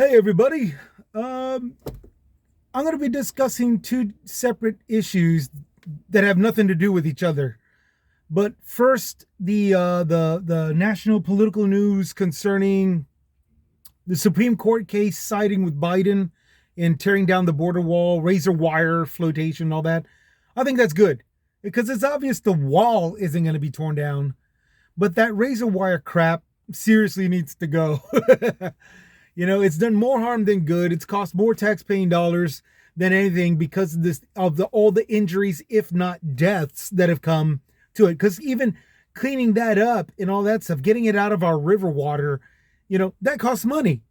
Hey everybody. I'm going to be discussing two separate issues that have nothing to do with each other. But first, the national political news concerning the Supreme Court case siding with Biden in tearing down the border wall, razor wire flotation, all that. I think that's good because it's obvious the wall isn't going to be torn down, but that razor wire crap seriously needs to go. It's done more harm than good. It's cost more tax-paying dollars than anything because of this, of the all the injuries, if not deaths, that have come to it. Because even cleaning that up and all that stuff, getting it out of our river water, that costs money.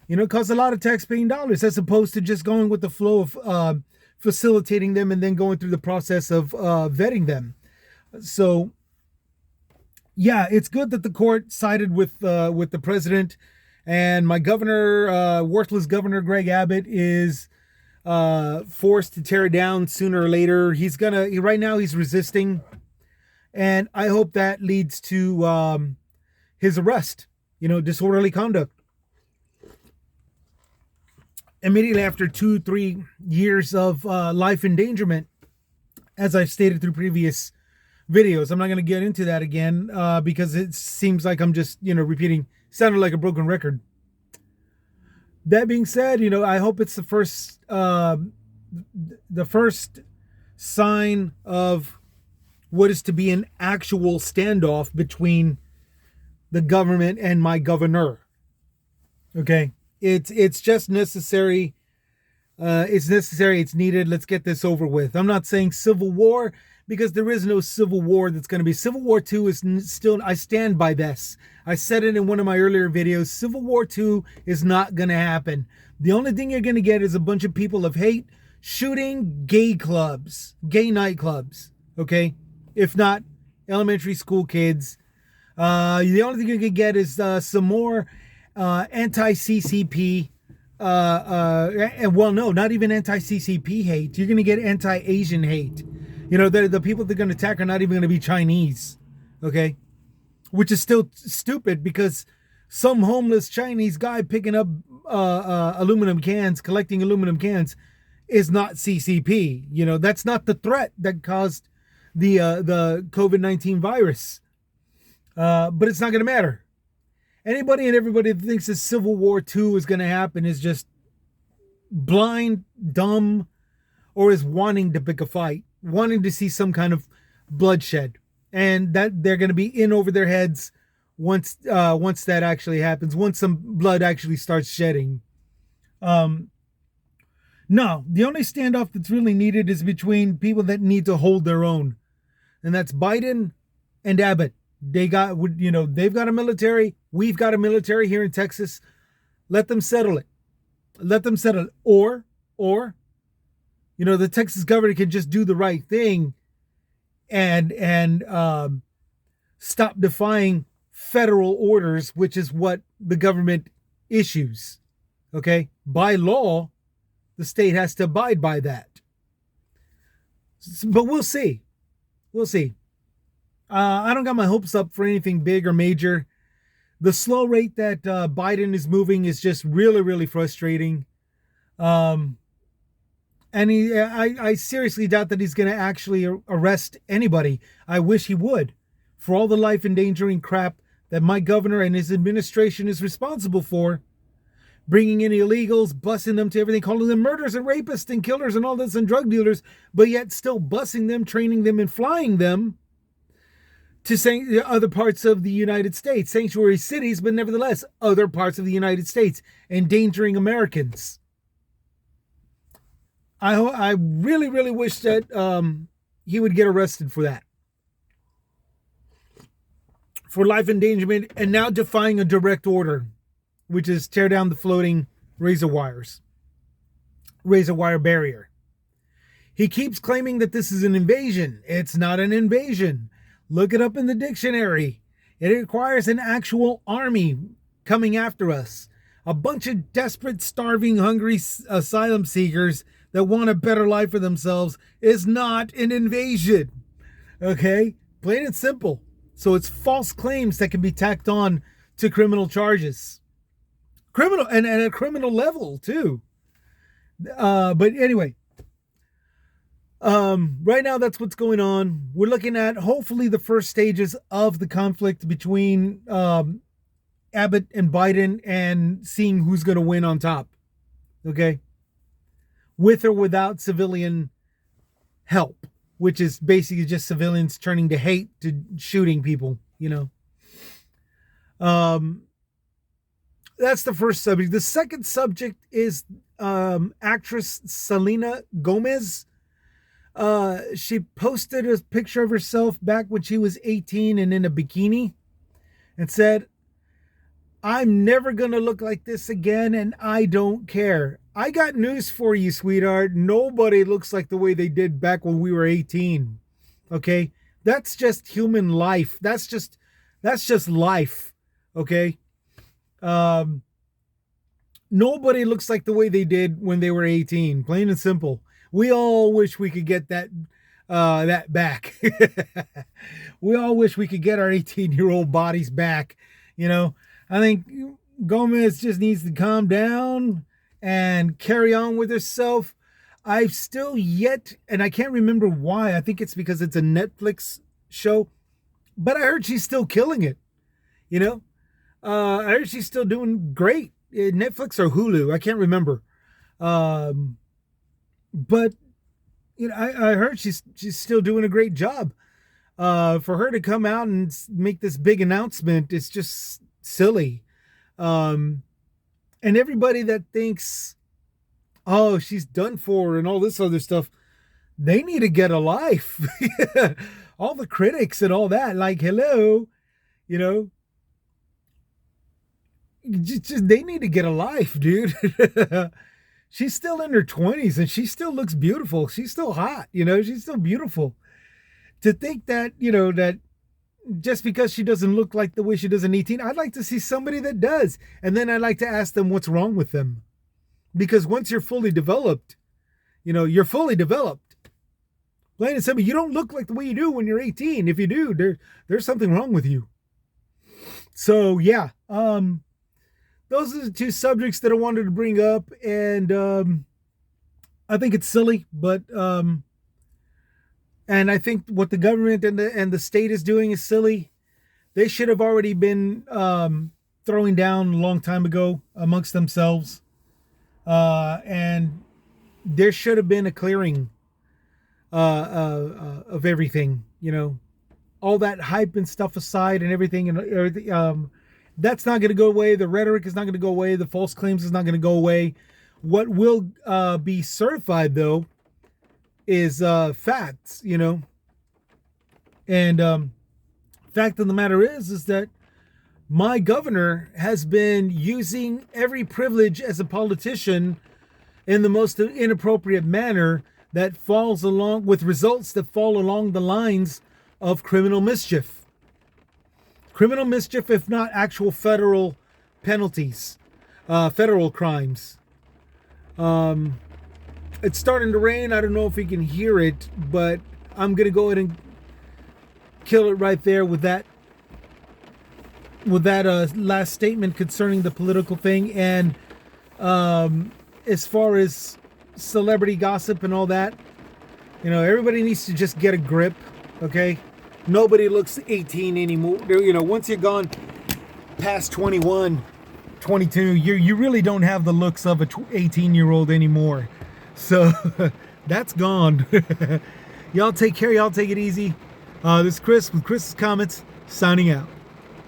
It costs a lot of tax-paying dollars as opposed to just going with the flow of facilitating them and then going through the process of vetting them. So, yeah, it's good that the court sided with the president. And my governor, worthless governor Greg Abbott, is forced to tear it down sooner or later. Right now he's resisting. And I hope that leads to his arrest, disorderly conduct. Immediately after 2-3 years of life endangerment, as I've stated through previous videos. I'm not going to get into that again because it seems like I'm just, repeating. Sounded like a broken record. That being said, I hope it's the first sign of what is to be an actual standoff between the government and my governor. Okay, it's just necessary. It's necessary. It's needed. Let's get this over with. I'm not saying civil war, because there is no civil war that's going to be. Civil War II is still, I stand by this. I said it in one of my earlier videos. Civil War II is not going to happen. The only thing you're going to get is a bunch of people of hate shooting gay clubs, gay nightclubs, okay? If not elementary school kids. The only thing you're going to get is some more anti-CCP, well, no, not even anti-CCP hate. You're going to get anti-Asian hate. The people they're going to attack are not even going to be Chinese, okay? Which is still stupid because some homeless Chinese guy picking up aluminum cans, collecting aluminum cans, is not CCP. That's not the threat that caused the COVID-19 virus. But it's not going to matter. Anybody and everybody that thinks that Civil War II is going to happen is just blind, dumb, or is wanting to pick a fight, wanting to see some kind of bloodshed, and that they're going to be in over their heads once that actually happens, once some blood actually starts shedding. No, the only standoff that's really needed is between people that need to hold their own, and that's Biden and Abbott. They've got a military. We've got a military here in Texas. Let them settle it. Let them settle it. Or the Texas government can just do the right thing and stop defying federal orders, which is what the government issues. Okay? By law, the state has to abide by that. But we'll see. We'll see. I don't got my hopes up for anything big or major. The slow rate that Biden is moving is just really, really frustrating. And I seriously doubt that he's going to actually arrest anybody. I wish he would, for all the life endangering crap that my governor and his administration is responsible for. Bringing in illegals, busing them to everything, calling them murderers and rapists and killers and all this and drug dealers, but yet still busing them, training them, and flying them to other parts of the United States, sanctuary cities, but nevertheless other parts of the United States, endangering Americans. I really, really wish that he would get arrested for that. For life endangerment and now defying a direct order, which is tear down the floating razor wire barrier. He keeps claiming that this is an invasion. It's not an invasion. Look it up in the dictionary. It requires an actual army coming after us. A bunch of desperate, starving, hungry asylum seekers that want a better life for themselves is not an invasion. Okay? Plain and simple. So it's false claims that can be tacked on to criminal charges. criminal, and at a criminal level too. But anyway, right now that's what's going on. We're looking at hopefully the first stages of the conflict between Abbott and Biden, and seeing who's going to win on top. Okay, with or without civilian help, which is basically just civilians turning to hate to shooting people. That's the first subject. The second subject is actress Selena Gomez. She posted a picture of herself back when she was 18 and in a bikini, and said, "I'm never going to look like this again, and I don't care." I got news for you, sweetheart. Nobody looks like the way they did back when we were 18. Okay? That's just human life. That's just life. Okay? Nobody looks like the way they did when they were 18. Plain and simple. We all wish we could get that back. We all wish we could get our 18-year-old bodies back. I think Gomez just needs to calm down and carry on with herself. I've still yet, and I can't remember why. I think it's because it's a Netflix show, but I heard she's still killing it. I heard she's still doing great. Netflix or Hulu, I can't remember. But I heard she's still doing a great job. For her to come out and make this big announcement is just silly. And everybody that thinks, oh, she's done for and all this other stuff, they need to get a life. All the critics and all that, like, hello, just they need to get a life, dude. She's still in her 20s and she still looks beautiful. She's still hot, she's still beautiful. To think that, that just because she doesn't look like the way she does in 18, I'd like to see somebody that does. And then I'd like to ask them what's wrong with them. Because once you're fully developed, you're fully developed. Plain and simple, you don't look like the way you do when you're 18. If you do, there's something wrong with you. So, yeah. Those are the two subjects that I wanted to bring up. And I think it's silly, but... And I think what the government and the state is doing is silly. They should have already been throwing down a long time ago amongst themselves. And there should have been a clearing of everything, all that hype and stuff aside and everything. And that's not going to go away. The rhetoric is not going to go away. The false claims is not going to go away. What will be certified, though, is facts, and fact of the matter is that my governor has been using every privilege as a politician in the most inappropriate manner that falls along with results that fall along the lines of criminal mischief, if not actual federal penalties, federal crimes. It's starting to rain. I don't know if you can hear it, but I'm going to go ahead and kill it right there with that last statement concerning the political thing. And as far as celebrity gossip and all that, everybody needs to just get a grip, okay? Nobody looks 18 anymore. Once you're gone past 21, 22, you really don't have the looks of a 18-year-old anymore. So that's gone. Y'all take care. Y'all take it easy. This is Chris with Chris's Comments, signing out.